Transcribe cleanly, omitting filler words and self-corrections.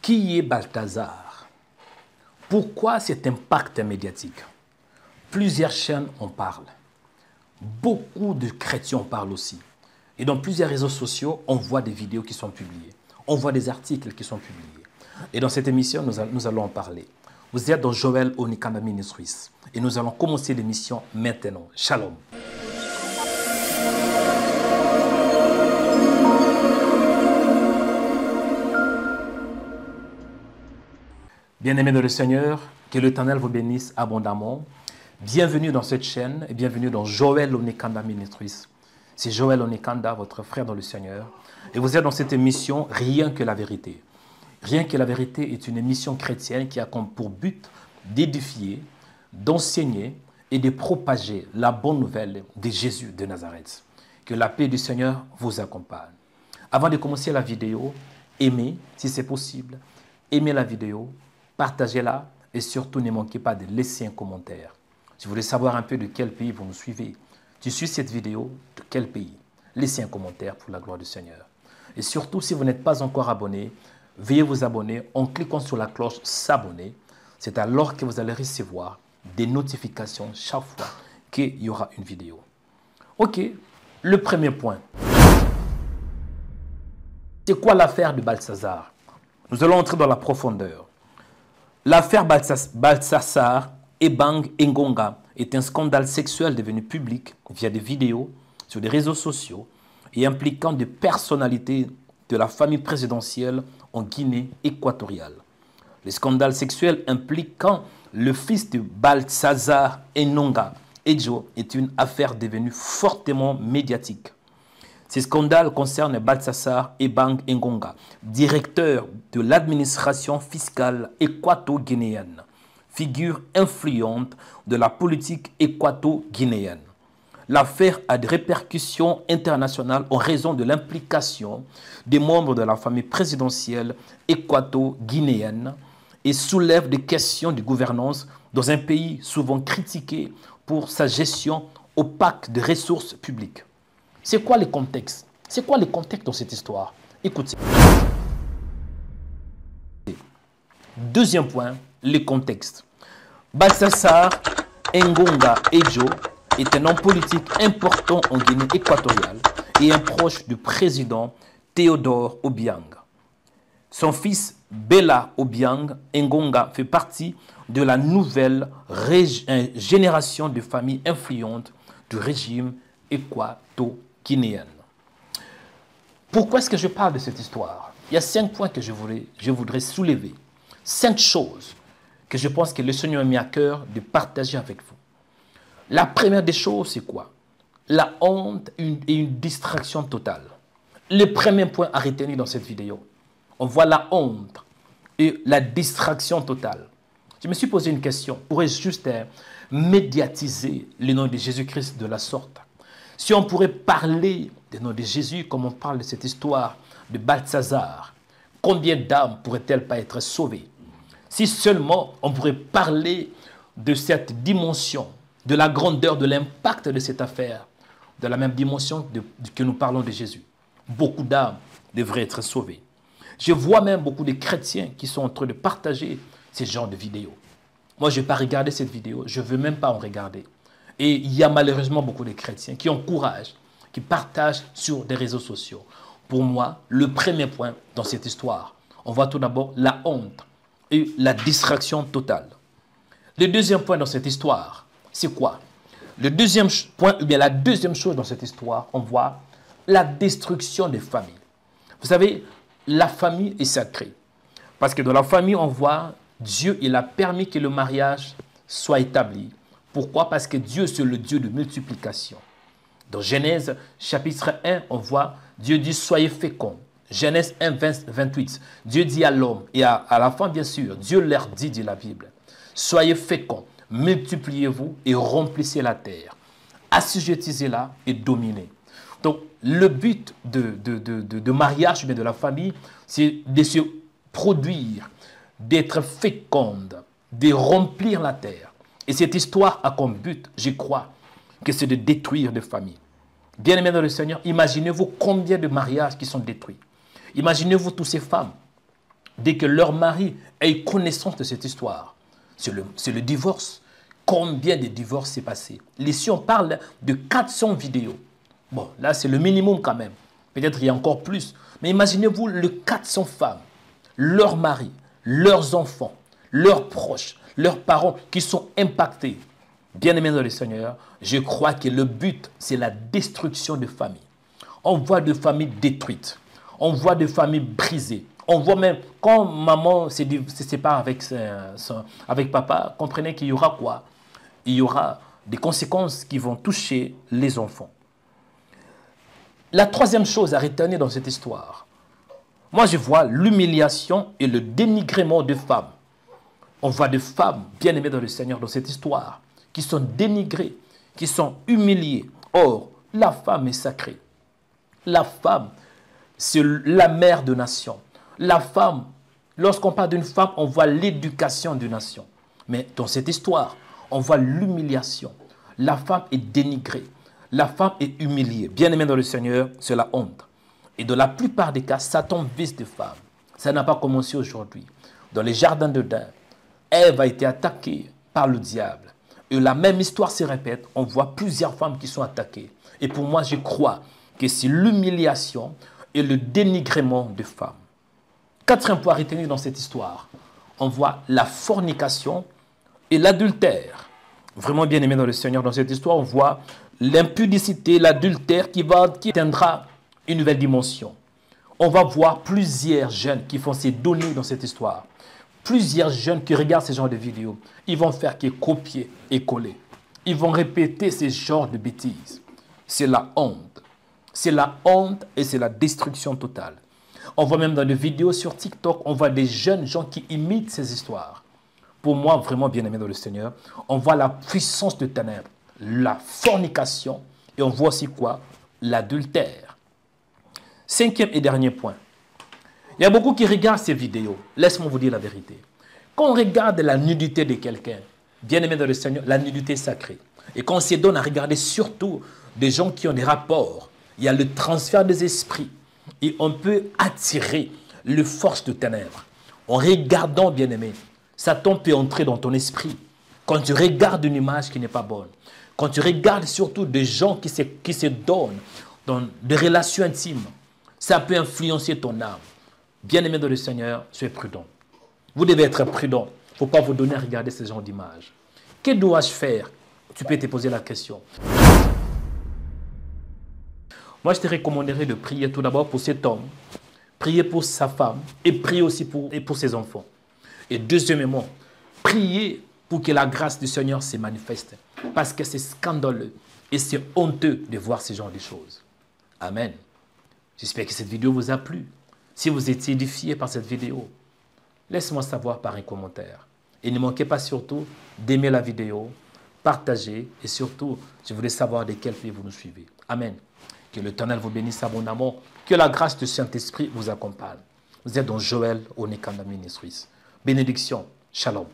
Qui est Balthazar? Pourquoi cet impact médiatique? Plusieurs chaînes en parlent. Beaucoup de chrétiens en parlent aussi. Et dans plusieurs réseaux sociaux, on voit des vidéos qui sont publiées. On voit des articles qui sont publiés. Et dans cette émission, nous allons en parler. Vous êtes dans Joël Onikanda Ministries. Et nous allons commencer l'émission maintenant. Shalom. Bien-aimés dans le Seigneur, que l'Éternel vous bénisse abondamment. Bienvenue dans cette chaîne et bienvenue dans Joël Onikanda Ministries. C'est Joël Onikanda, votre frère dans le Seigneur. Et vous êtes dans cette émission Rien que la vérité. Rien que la vérité est une émission chrétienne qui a comme pour but d'édifier, d'enseigner et de propager la bonne nouvelle de Jésus de Nazareth. Que la paix du Seigneur vous accompagne. Avant de commencer la vidéo, aimez si c'est possible. Aimez la vidéo, partagez-la et surtout ne manquez pas de laisser un commentaire. Si vous voulez savoir un peu de quel pays vous nous suivez, tu suis cette vidéo de quel pays? Laissez un commentaire pour la gloire du Seigneur. Et surtout, si vous n'êtes pas encore abonné, veuillez vous abonner en cliquant sur la cloche s'abonner. C'est alors que vous allez recevoir des notifications chaque fois qu'il y aura une vidéo. Ok, le premier point. C'est quoi l'affaire de Balthazar? Nous allons entrer dans la profondeur. L'affaire Balthazar Ebang Engonga est un scandale sexuel devenu public via des vidéos sur des réseaux sociaux et impliquant des personnalités de la famille présidentielle en Guinée équatoriale. Le scandale sexuel impliquant le fils de Balthazar Engonga, Ejo, est une affaire devenue fortement médiatique. Ce scandale concerne Balthazar Ebang Engonga, directeur de l'administration fiscale équato-guinéenne, figure influente de la politique équato-guinéenne. L'affaire a des répercussions internationales en raison de l'implication des membres de la famille présidentielle équato-guinéenne et soulève des questions de gouvernance dans un pays souvent critiqué pour sa gestion opaque des ressources publiques. C'est quoi le contexte? C'est quoi le contexte dans cette histoire? Écoutez. Deuxième point, le contexte. Balthazar Engonga Ejo est un homme politique important en Guinée équatoriale et un proche du président Théodore Obiang. Son fils Bella Obiang Engonga fait partie de la nouvelle génération de familles influentes du régime équato-guinéen. Pourquoi est-ce que je parle de cette histoire? Il y a 5 points que je voudrais soulever. 5 choses que je pense que le Seigneur a mis à cœur de partager avec vous. La première des choses, c'est quoi? La honte et une distraction totale. Le premier point à retenir dans cette vidéo. On voit la honte et la distraction totale. Je me suis posé une question. On pourrait juste médiatiser le nom de Jésus-Christ de la sorte. Si on pourrait parler du nom de Jésus comme on parle de cette histoire de Balthazar, combien d'âmes pourraient-elles pas être sauvées? Si seulement on pourrait parler de cette dimension, de la grandeur, de l'impact de cette affaire, de la même dimension que nous parlons de Jésus. Beaucoup d'âmes devraient être sauvées. Je vois même beaucoup de chrétiens qui sont en train de partager ce genre de vidéos. Moi, je ne vais pas regarder cette vidéo, je ne veux même pas en regarder. Et il y a malheureusement beaucoup de chrétiens qui encouragent, qui partagent sur des réseaux sociaux. Pour moi, le premier point dans cette histoire, on voit tout d'abord la honte et la distraction totale. Le deuxième point dans cette histoire, c'est quoi? Le deuxième point, ou bien la deuxième chose dans cette histoire, on voit la destruction des familles. Vous savez, la famille est sacrée. Parce que dans la famille, on voit Dieu, il a permis que le mariage soit établi. Pourquoi? Parce que Dieu, c'est le Dieu de multiplication. Dans Genèse chapitre 1, on voit Dieu dit soyez féconds. Genèse 1, 28. Dieu dit à l'homme et à la femme, bien sûr, Dieu leur dit la Bible, soyez féconds, multipliez-vous et remplissez la terre. Assujettissez-la et dominez. Donc, le but de mariage, mais de la famille, c'est de se produire, d'être féconde, de remplir la terre. Et cette histoire a comme but, je crois, que c'est de détruire des familles. Bien-aimés dans le Seigneur, imaginez-vous combien de mariages qui sont détruits. Imaginez-vous toutes ces femmes dès que leur mari ait connaissance de cette histoire. C'est le divorce. Combien de divorces s'est passé? Ici, on parle de 400 vidéos. Bon, là, c'est le minimum quand même. Peut-être il y a encore plus. Mais imaginez-vous les 400 femmes, leurs maris, leurs enfants, leurs proches, leurs parents qui sont impactés. Bien-aimés dans le Seigneur, je crois que le but, c'est la destruction de familles. On voit des familles détruites. On voit des familles brisées. On voit même, quand maman se sépare avec papa, comprenez qu'il y aura quoi? Il y aura des conséquences qui vont toucher les enfants. La troisième chose à retenir dans cette histoire, moi je vois l'humiliation et le dénigrement de femmes. On voit des femmes bien-aimées dans le Seigneur dans cette histoire, qui sont dénigrées, qui sont humiliées. Or, la femme est sacrée. La femme, c'est la mère de nation. La femme, lorsqu'on parle d'une femme, on voit l'éducation d'une nation. Mais dans cette histoire, on voit l'humiliation. La femme est dénigrée. La femme est humiliée. Bien-aimée dans le Seigneur, c'est la honte. Et dans la plupart des cas, Satan vise des femmes. Ça n'a pas commencé aujourd'hui. Dans les jardins d'Éden, Ève a été attaquée par le diable. Et la même histoire se répète. On voit plusieurs femmes qui sont attaquées. Et pour moi, je crois que c'est l'humiliation et le dénigrement des femmes. Quatrième point à retenir dans cette histoire, on voit la fornication et l'adultère. Vraiment bien aimé dans le Seigneur, dans cette histoire, on voit l'impudicité, l'adultère qui atteindra une nouvelle dimension. On va voir plusieurs jeunes qui vont se donner dans cette histoire. Plusieurs jeunes qui regardent ce genre de vidéos, ils vont faire que copier et coller. Ils vont répéter ce genre de bêtises. C'est la honte. C'est la honte et c'est la destruction totale. On voit même dans des vidéos sur TikTok, on voit des jeunes gens qui imitent ces histoires. Pour moi, vraiment bien aimé dans le Seigneur, on voit la puissance de ténèbres, la fornication et on voit aussi quoi? L'adultère. Cinquième et dernier point. Il y a beaucoup qui regardent ces vidéos. Laisse-moi vous dire la vérité. Quand on regarde la nudité de quelqu'un, bien aimé dans le Seigneur, la nudité est sacrée. Et quand on se donne à regarder surtout des gens qui ont des rapports, il y a le transfert des esprits. Et on peut attirer les forces de ténèbres. En regardant, bien aimé, Satan peut entrer dans ton esprit. Quand tu regardes une image qui n'est pas bonne, quand tu regardes surtout des gens qui se donnent dans des relations intimes, ça peut influencer ton âme. Bien-aimé dans le Seigneur, soyez prudent. Vous devez être prudent. Il ne faut pas vous donner à regarder ce genre d'images. Que dois-je faire? Tu peux te poser la question. Moi, je te recommanderais de prier tout d'abord pour cet homme, prier pour sa femme et prier aussi pour ses enfants. Et deuxièmement, prier pour que la grâce du Seigneur se manifeste. Parce que c'est scandaleux et c'est honteux de voir ce genre de choses. Amen. J'espère que cette vidéo vous a plu. Si vous étiez édifié par cette vidéo, laissez-moi savoir par un commentaire. Et ne manquez pas surtout d'aimer la vidéo, partager et surtout, je voulais savoir de quel pays vous nous suivez. Amen. Que l'Éternel vous bénisse abondamment. Que la grâce du Saint-Esprit vous accompagne. Vous êtes dans Joël Onekanda Ministries. Bénédiction. Shalom.